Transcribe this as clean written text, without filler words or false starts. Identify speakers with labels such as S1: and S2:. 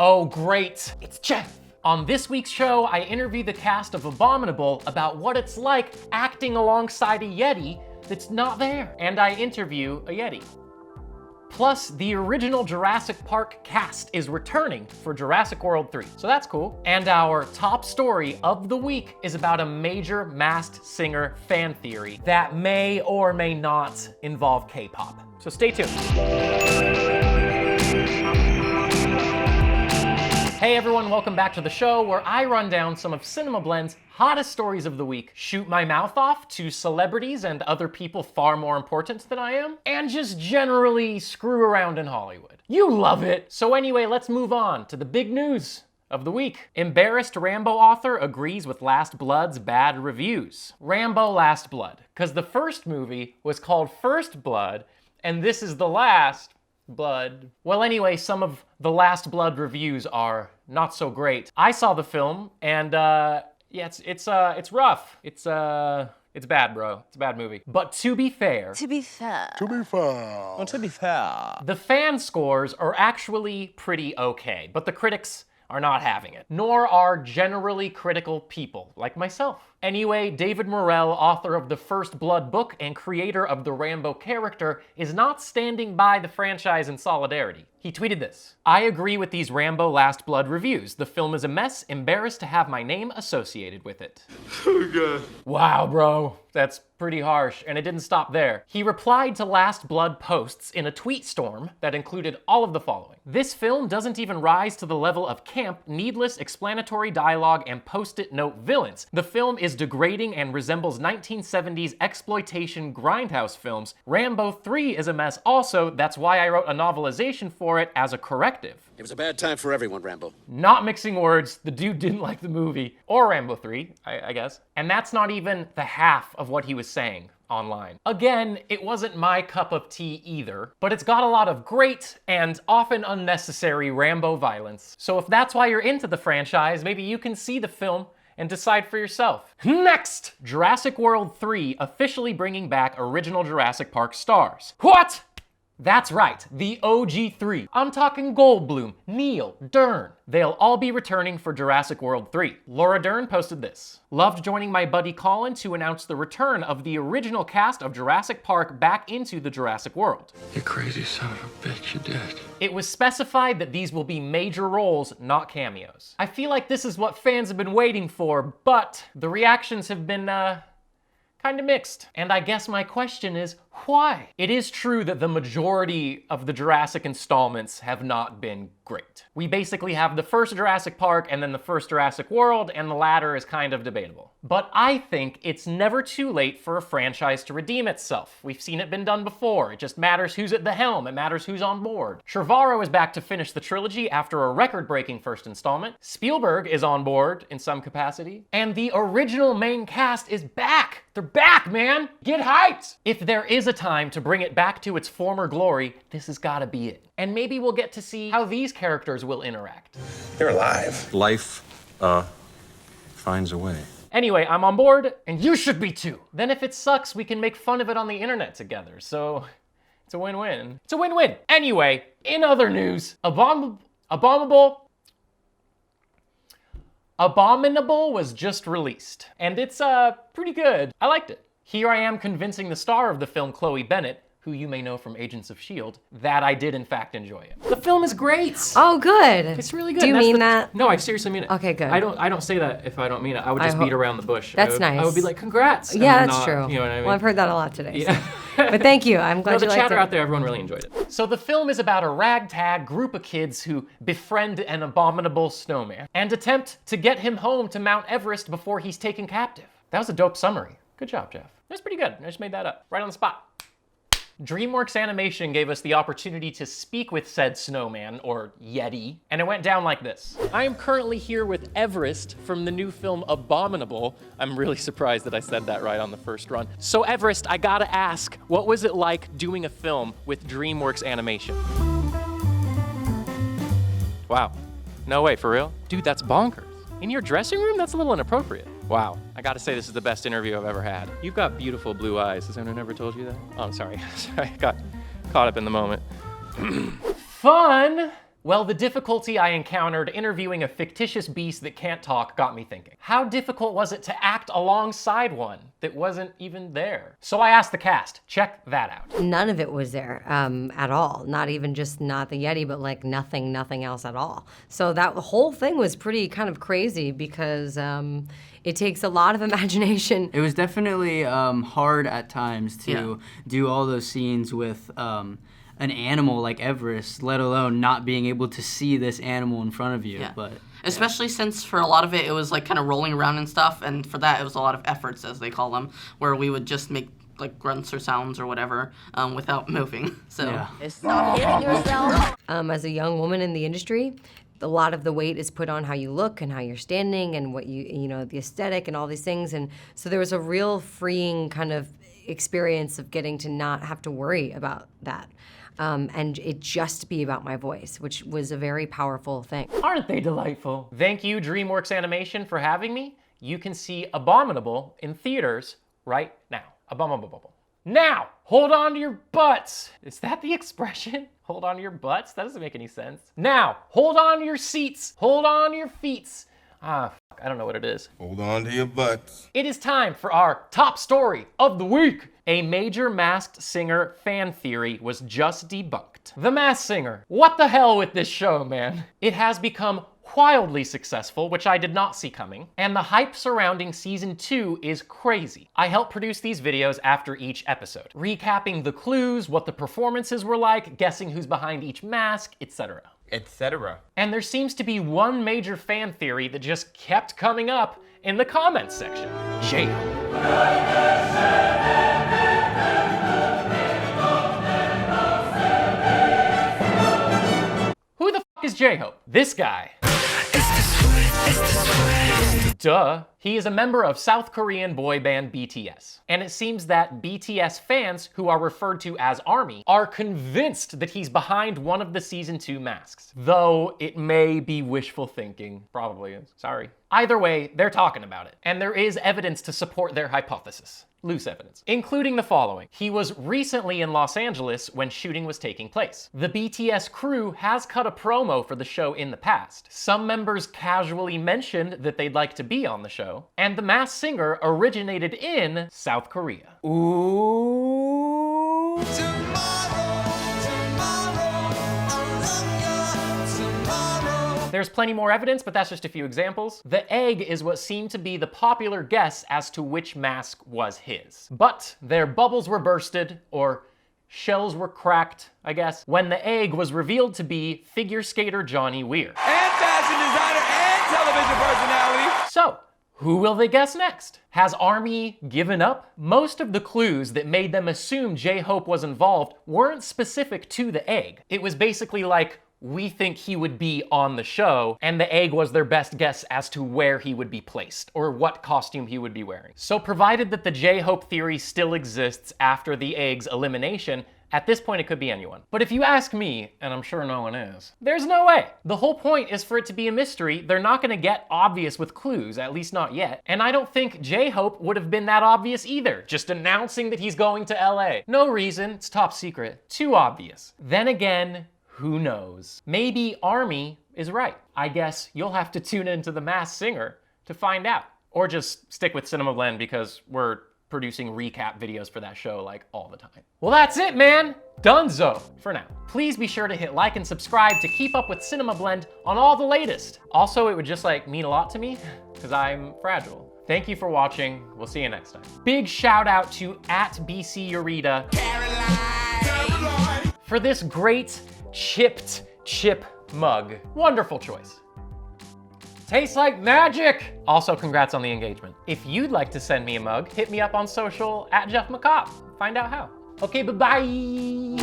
S1: Oh, great. It's Jeff. On this week's show, I interview the cast of Abominable about what it's like acting alongside a Yeti that's not there. And I interview a Yeti. Plus, the original Jurassic Park cast is returning for Jurassic World 3, so that's cool. And our top story of the week is about a major Masked Singer fan theory that may or may not involve K-pop. So stay tuned. Hey everyone, welcome back to the show where I run down some of Cinema Blend's hottest stories of the week, shoot my mouth off to celebrities and other people far more important than I am, and just generally screw around in Hollywood. You love it! So anyway, let's move on to the big news of the week. Embarrassed Rambo author agrees with Last Blood's bad reviews. Rambo Last Blood, because the first movie was called First Blood, and this is the last Blood. Well, anyway, some of the Last Blood reviews are not so great. I saw the film, and yeah, it's rough. It's bad, bro. It's a bad movie. But to be fair, the fan scores are actually pretty okay, but the critics are not having it. Nor are generally critical people like myself. Anyway, David Morrell, author of the First Blood book and creator of the Rambo character, is not standing by the franchise in solidarity. He tweeted this: "I agree with these Rambo Last Blood reviews. The film is a mess, embarrassed to have my name associated with it." Oh god. Wow, bro. That's pretty harsh, and it didn't stop there. He replied to Last Blood posts in a tweet storm that included all of the following. "This film doesn't even rise to the level of camp, needless explanatory dialogue, and post-it note villains. The film is degrading and resembles 1970s exploitation grindhouse films. Rambo 3 is a mess also. That's why I wrote a novelization for it as a corrective."
S2: It was a bad time for everyone, Rambo.
S1: Not mixing words, the dude didn't like the movie, or Rambo 3, I guess. And that's not even the half of what he was saying online. Again, it wasn't my cup of tea either, but it's got a lot of great and often unnecessary Rambo violence. So if that's why you're into the franchise, maybe you can see the film and decide for yourself. Next! Jurassic World 3 officially bringing back original Jurassic Park stars. What? That's right, the OG3. I'm talking Goldblum, Neil, Dern. They'll all be returning for Jurassic World 3. Laura Dern posted this: "Loved joining my buddy Colin to announce the return of the original cast of Jurassic Park back into the Jurassic World."
S3: You crazy son of a bitch, you did.
S1: It was specified that these will be major roles, not cameos. I feel like this is what fans have been waiting for, but the reactions have been, kind of mixed. And I guess my question is, why? It is true that the majority of the Jurassic installments have not been great. We basically have the first Jurassic Park and then the first Jurassic World, and the latter is kind of debatable. But I think it's never too late for a franchise to redeem itself. We've seen it been done before. It just matters who's at the helm. It matters who's on board. Trevorrow is back to finish the trilogy after a record-breaking first installment. Spielberg is on board in some capacity. And the original main cast is back. They're back, man. Get hyped. If there is a time to bring it back to its former glory, this has gotta be it. And maybe we'll get to see how these characters will interact.
S3: They're alive. Life, finds a way.
S1: Anyway, I'm on board, and you should be too. Then if it sucks, we can make fun of it on the internet together, so it's a win-win. It's a win-win. Anyway, in other news, Abominable was just released, and it's pretty good. I liked it. Here I am convincing the star of the film, Chloe Bennett, who you may know from Agents of S.H.I.E.L.D., that I did in fact enjoy it. The film is great.
S4: Oh, good.
S1: It's really good.
S4: Do you mean that?
S1: No, I seriously mean it.
S4: Okay, good.
S1: I don't say that if I don't mean it. I would just beat around the bush.
S4: That's nice.
S1: I would be like, congrats.
S4: Yeah, that's true.
S1: You know what I mean?
S4: Well, I've heard that a lot today.
S1: Yeah.
S4: So. But thank you. I'm glad
S1: the
S4: you liked
S1: chatter
S4: it.
S1: out there, everyone really enjoyed it. So the film is about a ragtag group of kids who befriend an abominable snowman and attempt to get him home to Mount Everest before he's taken captive. That was a dope summary. Good job, Jeff. That's pretty good. I just made that up. Right on the spot. DreamWorks Animation gave us the opportunity to speak with said snowman, or Yeti, and it went down like this. I am currently here with Everest from the new film Abominable. I'm really surprised that I said that right on the first run. So Everest, I gotta ask, what was it like doing a film with DreamWorks Animation? Wow. No way, for real? Dude, that's bonkers. In your dressing room? That's a little inappropriate. Wow. I gotta say, this is the best interview I've ever had. You've got beautiful blue eyes. Has anyone ever told you that? Oh, I'm sorry. Sorry, I got caught up in the moment. Fun! Well, the difficulty I encountered interviewing a fictitious beast that can't talk got me thinking. How difficult was it to act alongside one that wasn't even there? So I asked the cast. Check that out.
S4: None of it was there at all. Not even just not the Yeti, but like nothing else at all. So that whole thing was pretty kind of crazy because it takes a lot of imagination.
S5: It was definitely hard at times to do all those scenes with an animal like Everest, let alone not being able to see this animal in front of you.
S6: Yeah.
S5: But
S6: especially since for a lot of it, it was like kind of rolling around and stuff, and for that it was a lot of efforts, as they call them, where we would just make like grunts or sounds or whatever without moving. So
S5: yeah.
S7: Stop hitting yourself.
S4: As a young woman in the industry, a lot of the weight is put on how you look and how you're standing and what you know, the aesthetic and all these things. And so there was a real freeing kind of experience of getting to not have to worry about that. And it just be about my voice, which was a very powerful thing.
S1: Aren't they delightful? Thank you, DreamWorks Animation, for having me. You can see Abominable in theaters right now. Abominable. Now, hold on to your butts. Is that the expression? Hold on to your butts? That doesn't make any sense. Now, hold on to your seats. Hold on to your feets. I don't know what it is.
S8: Hold on to your butts.
S1: It is time for our top story of the week. A major Masked Singer fan theory was just debunked. The Masked Singer. What the hell with this show, man? It has become wildly successful, which I did not see coming, and the hype surrounding season 2 is crazy. I help produce these videos after each episode, recapping the clues, what the performances were like, guessing who's behind each mask, etc.
S9: etc.
S1: And there seems to be one major fan theory that just kept coming up in the comments section. J-Hope. Who the f is J-Hope? This guy. Duh. He is a member of South Korean boy band BTS. And it seems that BTS fans, who are referred to as ARMY, are convinced that he's behind one of the season 2 masks. Though it may be wishful thinking. Probably is. Sorry. Either way, they're talking about it. And there is evidence to support their hypothesis. Loose evidence, including the following. He was recently in Los Angeles when shooting was taking place. The BTS crew has cut a promo for the show in the past. Some members casually mentioned that they'd like to be on the show, and the Masked Singer originated in South Korea. Ooh. There's plenty more evidence, but that's just a few examples. The egg is what seemed to be the popular guess as to which mask was his. But their bubbles were bursted, or shells were cracked, I guess, when the egg was revealed to be figure skater Johnny Weir.
S9: And fashion designer and television personality.
S1: So, who will they guess next? Has ARMY given up? Most of the clues that made them assume J-Hope was involved weren't specific to the egg. It was basically like, we think he would be on the show, and the egg was their best guess as to where he would be placed, or what costume he would be wearing. So provided that the J-Hope theory still exists after the egg's elimination, at this point it could be anyone. But if you ask me, and I'm sure no one is, there's no way. The whole point is for it to be a mystery. They're not gonna get obvious with clues, at least not yet. And I don't think J-Hope would have been that obvious either, just announcing that he's going to LA. No reason, it's top secret. Too obvious. Then again, who knows? Maybe ARMY is right. I guess you'll have to tune into The Masked Singer to find out. Or just stick with Cinema Blend because we're producing recap videos for that show like all the time. Well, that's it, man. Dunzo for now. Please be sure to hit like and subscribe to keep up with Cinema Blend on all the latest. Also, it would just mean a lot to me because I'm fragile. Thank you for watching. We'll see you next time. Big shout out to @BC Caroline for this great chipped chip mug. Wonderful choice. Tastes like magic! Also, congrats on the engagement. If you'd like to send me a mug, hit me up on social @JeffMcCobb. Find out how. Okay, bye-bye!